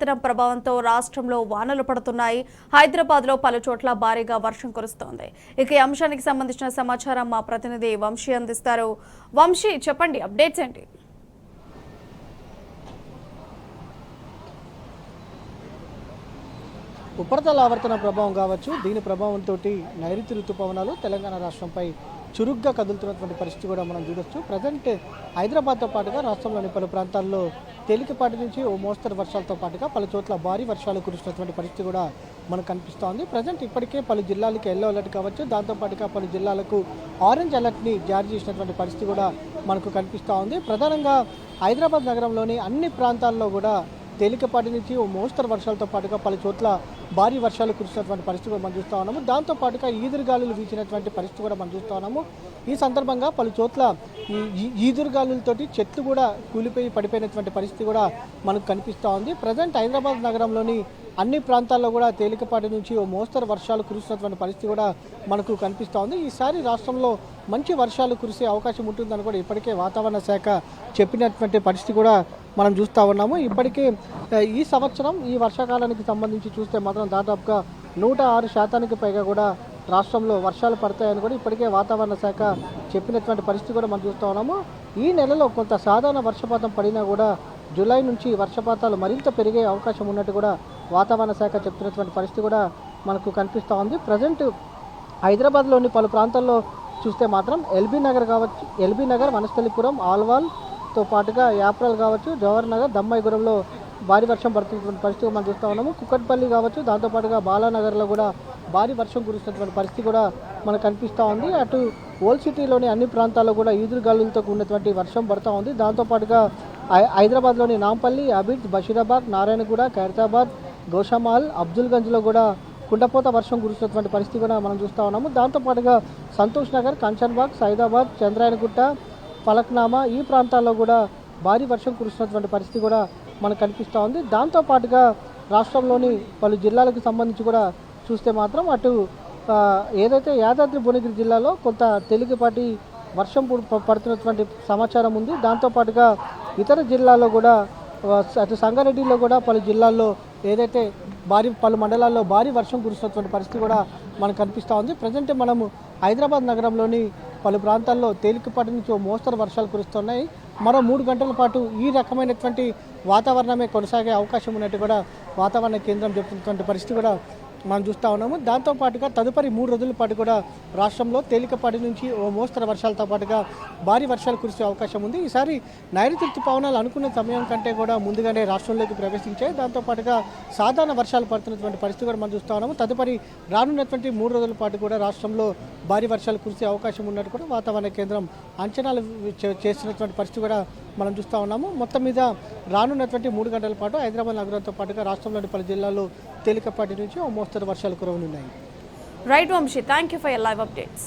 ఆవర్తనం ప్రభావంతో రాష్ట్రంలో వానలు పడుతున్నాయి. హైదరాబాద్లో పలు చోట్ల భారీగా వర్షం కురుస్తోంది. ఇక ఈ అంశానికి సంబంధించిన సమాచారం మా ప్రతినిధి వంశీ అందిస్తారు. వంశీ, చెప్పండి, అప్డేట్స్ ఏంటి? ఉపరితల ఆవర్తన ప్రభావం కావచ్చు, దీని ప్రభావంతో నైరుతి ఋతుపవనాలు తెలంగాణ రాష్ట్రంపై చురుగ్గా కదులుతున్నటువంటి పరిస్థితి కూడా మనం చూడొచ్చు. ప్రజెంట్ హైదరాబాద్తో పాటుగా రాష్ట్రంలోని పలు ప్రాంతాల్లో తేలికపాటి నుంచి ఓ మోస్తరు వర్షాలతో పాటుగా పలు చోట్ల భారీ వర్షాలు కురుస్తున్నటువంటి పరిస్థితి కూడా మనకు కనిపిస్తోంది. ప్రజెంట్ ఇప్పటికే పలు జిల్లాలకు ఎల్లో అలర్ట్ కావచ్చు, దాంతోపాటుగా పలు జిల్లాలకు ఆరెంజ్ అలర్ట్ని జారీ చేసినటువంటి పరిస్థితి కూడా మనకు కనిపిస్తూ ఉంది. ప్రధానంగా హైదరాబాద్ నగరంలోని అన్ని ప్రాంతాల్లో కూడా తేలికపాటి నుంచి ఓ మోస్తరు వర్షాలతో పాటుగా పలు చోట్ల భారీ వర్షాలు కురిసినటువంటి పరిస్థితి కూడా మనం చూస్తూ ఉన్నాము. దాంతోపాటుగా ఈదురుగాలులు వీచినటువంటి పరిస్థితి కూడా మనం చూస్తూ ఉన్నాము. ఈ సందర్భంగా పలు చోట్ల ఈ ఈదురుగాలులతోటి చెట్లు కూడా కూలిపోయి పడిపోయినటువంటి పరిస్థితి కూడా మనకు కనిపిస్తూ ఉంది. ప్రజెంట్ హైదరాబాద్ నగరంలోని అన్ని ప్రాంతాల్లో కూడా తేలికపాటి నుంచి ఓ మోస్తరు వర్షాలు కురుస్తున్నటువంటి పరిస్థితి కూడా మనకు కనిపిస్తూ ఉంది. ఈసారి రాష్ట్రంలో మంచి వర్షాలు కురిసే అవకాశం ఉంటుందని కూడా ఇప్పటికే వాతావరణ శాఖ చెప్పినటువంటి పరిస్థితి కూడా మనం చూస్తూ ఉన్నాము. ఇప్పటికే ఈ సంవత్సరం ఈ వర్షాకాలానికి సంబంధించి చూస్తే మాత్రం దాదాపుగా 106% పైగా కూడా రాష్ట్రంలో వర్షాలు పడతాయని కూడా ఇప్పటికే వాతావరణ శాఖ చెప్పినటువంటి పరిస్థితి కూడా మనం చూస్తూ ఉన్నాము. ఈ నెలలో కొంత సాధారణ వర్షపాతం పడినా కూడా జూలై నుంచి వర్షపాతాలు మరింత పెరిగే అవకాశం ఉన్నట్టు కూడా వాతావరణ శాఖ చెప్తున్నటువంటి పరిస్థితి కూడా మనకు కనిపిస్తూ ఉంది. ప్రజెంట్ హైదరాబాద్లోని పలు ప్రాంతాల్లో చూస్తే మాత్రం ఎల్బీ నగర్ కావచ్చు, ఎల్బీ నగర్, వనస్థలిపురం, ఆల్వాల్తో పాటుగా యాప్రల్ కావచ్చు, జవహర్ నగర్, దమ్మాయిగూడెంలో భారీ వర్షం పడుతున్నటువంటి పరిస్థితి మనం చూస్తూ ఉన్నాము. కుక్కట్పల్లి కావచ్చు, దాంతోపాటుగా బాలానగర్లో కూడా భారీ వర్షం కురుస్తున్నటువంటి పరిస్థితి కూడా మనకు కనిపిస్తూ ఉంది. అటు ఓల్డ్ సిటీలోని అన్ని ప్రాంతాల్లో కూడా ఈదురుగాలులతో కూడినటువంటి వర్షం పడుతూ ఉంది. దాంతోపాటుగా హైదరాబాద్లోని నాంపల్లి, అబిడ్స్, బషీరాబాద్, నారాయణగూడ, ఖైరతాబాద్, గోషామాల్, అబ్దుల్గంజ్లో కూడా కుండపోత వర్షం కురుస్తున్నటువంటి పరిస్థితి కూడా మనం చూస్తూ ఉన్నాము. దాంతోపాటుగా సంతోష్ నగర్, కంచన్బాగ్, సైదాబాద్, చంద్రాయనగుట్ట, ఫలక్నామా ఈ ప్రాంతాల్లో కూడా భారీ వర్షం కురుస్తున్నటువంటి పరిస్థితి కూడా మనకు కనిపిస్తూ ఉంది. దాంతోపాటుగా రాష్ట్రంలోని పలు జిల్లాలకు సంబంధించి కూడా చూస్తే మాత్రం అటు ఏదైతే యాదాద్రి భువనగిరి జిల్లాలో కొంత తేలికపాటి వర్షం పడుతున్నటువంటి సమాచారం ఉంది. దాంతోపాటుగా ఇతర జిల్లాల్లో కూడా అటు సంగారెడ్డిలో కూడా పలు జిల్లాల్లో ఏదైతే పలు మండలాల్లో భారీ వర్షం కురుస్తున్నటువంటి పరిస్థితి కూడా మనకు కనిపిస్తూ ఉంది. ప్రజెంట్ మనము హైదరాబాద్ నగరంలోని పలు ప్రాంతాల్లో తేలికపాటి నుంచి ఓ మోస్తరు వర్షాలు కురుస్తున్నాయి. మరో 3 గంటల పాటు ఈ రకమైనటువంటి వాతావరణమే కొనసాగే అవకాశం ఉన్నట్టు కూడా వాతావరణ కేంద్రం చెప్తున్నటువంటి పరిస్థితి కూడా మనం చూస్తూ ఉన్నాము. దాంతోపాటుగా తదుపరి 3 రోజుల పాటు కూడా రాష్ట్రంలో తేలికపాటి నుంచి ఓ మోస్తరు వర్షాలతో పాటుగా భారీ వర్షాలు కురిసే అవకాశం ఉంది. ఈసారి నైరుతి ఋతుపవనాలు అనుకున్న సమయం కంటే కూడా ముందుగానే రాష్ట్రంలోకి ప్రవేశించాయి. దాంతోపాటుగా సాధారణ వర్షాలు పడుతున్నటువంటి పరిస్థితి కూడా మనం చూస్తూ ఉన్నాము. తదుపరి రానున్నటువంటి 3 రోజుల పాటు కూడా రాష్ట్రంలో భారీ వర్షాలు కురిసే అవకాశం ఉన్నట్టు కూడా వాతావరణ కేంద్రం అంచనాలు చేస్తున్నటువంటి పరిస్థితి కూడా మనం చూస్తూ ఉన్నాము. మొత్తం మీద రానున్నటువంటి 3 గంటల పాటు హైదరాబాద్ నగరంతో పాటుగా రాష్ట్రంలోని పలు జిల్లాల్లో తేలికపాటి నుంచి ఓ మోస్తరు వర్షాలు కురవనున్నాయి. Right Vamshi, thank you for your live updates.